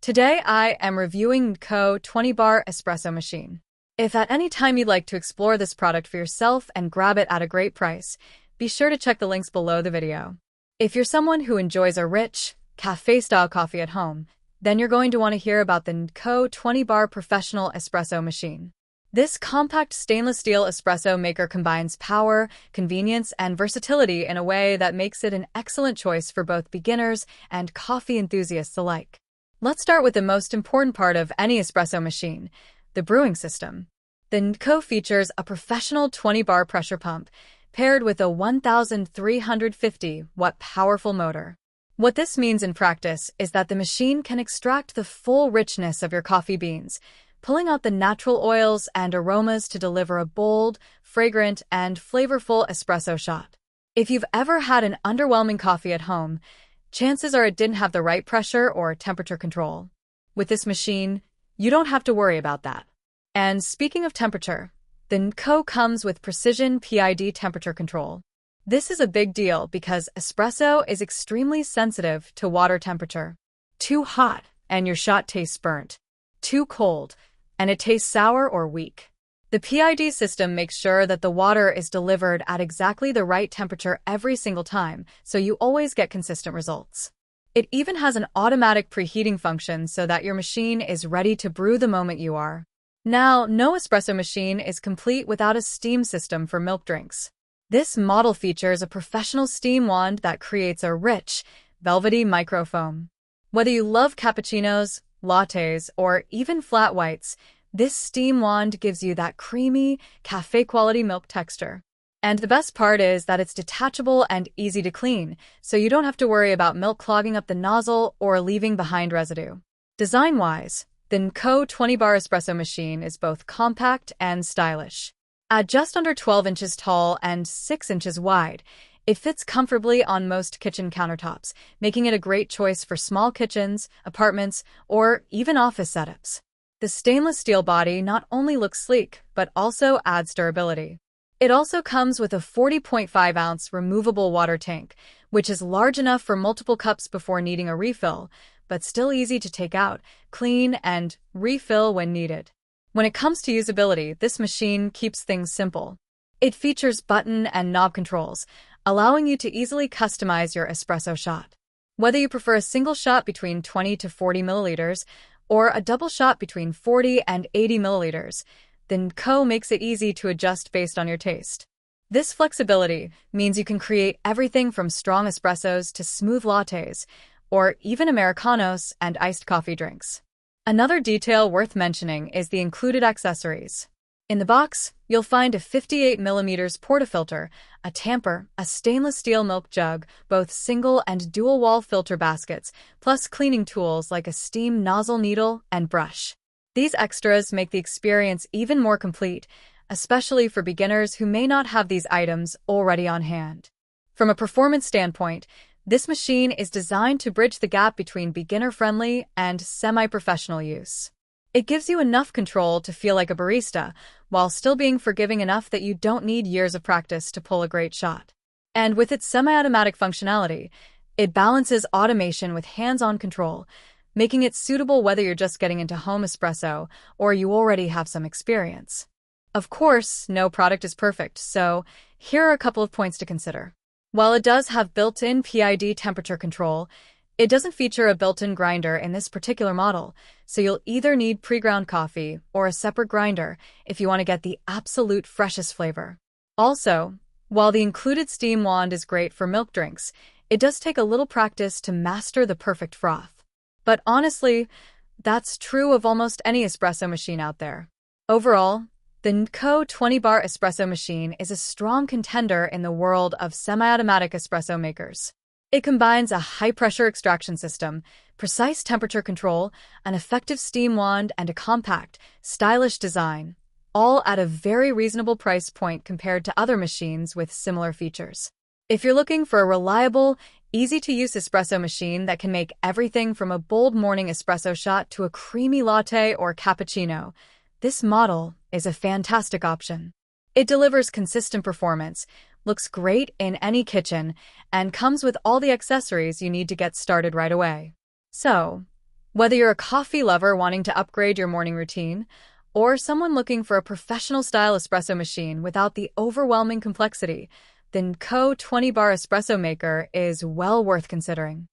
Today I am reviewing Kndko 20 Bar Espresso Machine. If at any time you'd like to explore this product for yourself and grab it at a great price, be sure to check the links below the video. If you're someone who enjoys a rich, cafe-style coffee at home, then you're going to want to hear about the Kndko 20 Bar Professional Espresso Machine. This compact stainless steel espresso maker combines power, convenience, and versatility in a way that makes it an excellent choice for both beginners and coffee enthusiasts alike. Let's start with the most important part of any espresso machine, the brewing system. The Kndko features a professional 20-bar pressure pump paired with a 1,350-watt powerful motor. What this means in practice is that the machine can extract the full richness of your coffee beans, pulling out the natural oils and aromas to deliver a bold, fragrant, and flavorful espresso shot. If you've ever had an underwhelming coffee at home, chances are it didn't have the right pressure or temperature control. With this machine, you don't have to worry about that. And speaking of temperature, the Kndko comes with precision PID temperature control. This is a big deal because espresso is extremely sensitive to water temperature. Too hot, and your shot tastes burnt. Too cold, and it tastes sour or weak. The PID system makes sure that the water is delivered at exactly the right temperature every single time, so you always get consistent results. It even has an automatic preheating function so that your machine is ready to brew the moment you are. Now, no espresso machine is complete without a steam system for milk drinks. This model features a professional steam wand that creates a rich, velvety microfoam. Whether you love cappuccinos, lattes, or even flat whites, this steam wand gives you that creamy, café-quality milk texture. And the best part is that it's detachable and easy to clean, so you don't have to worry about milk clogging up the nozzle or leaving behind residue. Design-wise, the Kndko 20 Bar Espresso Machine is both compact and stylish. At just under 12 inches tall and 6 inches wide, it fits comfortably on most kitchen countertops, making it a great choice for small kitchens, apartments, or even office setups. The stainless steel body not only looks sleek, but also adds durability. It also comes with a 40.5-ounce removable water tank, which is large enough for multiple cups before needing a refill, but still easy to take out, clean, and refill when needed. When it comes to usability, this machine keeps things simple. It features button and knob controls, allowing you to easily customize your espresso shot. Whether you prefer a single shot between 20 to 40 milliliters or a double shot between 40 and 80 milliliters, the Kndko makes it easy to adjust based on your taste. This flexibility means you can create everything from strong espressos to smooth lattes, or even Americanos and iced coffee drinks. Another detail worth mentioning is the included accessories. In the box, you'll find a 58mm portafilter, a tamper, a stainless steel milk jug, both single and dual-wall filter baskets, plus cleaning tools like a steam nozzle needle and brush. These extras make the experience even more complete, especially for beginners who may not have these items already on hand. From a performance standpoint, this machine is designed to bridge the gap between beginner-friendly and semi-professional use. It gives you enough control to feel like a barista, while still being forgiving enough that you don't need years of practice to pull a great shot. And with its semi-automatic functionality, it balances automation with hands-on control, making it suitable whether you're just getting into home espresso or you already have some experience. Of course, no product is perfect, so here are a couple of points to consider. While it does have built-in PID temperature control, it doesn't feature a built-in grinder in this particular model, so you'll either need pre-ground coffee or a separate grinder if you want to get the absolute freshest flavor. Also, while the included steam wand is great for milk drinks, it does take a little practice to master the perfect froth. But honestly, that's true of almost any espresso machine out there. Overall, the Kndko 20 Bar Espresso Machine is a strong contender in the world of semi-automatic espresso makers. It combines a high-pressure extraction system, precise temperature control, an effective steam wand, and a compact, stylish design, all at a very reasonable price point compared to other machines with similar features. If you're looking for a reliable, easy-to-use espresso machine that can make everything from a bold morning espresso shot to a creamy latte or cappuccino, this model is a fantastic option. It delivers consistent performance, looks great in any kitchen, and comes with all the accessories you need to get started right away. So, Whether you're a coffee lover wanting to upgrade your morning routine, or someone looking for a professional-style espresso machine without the overwhelming complexity, the Kndko 20 Bar Espresso Maker is well worth considering.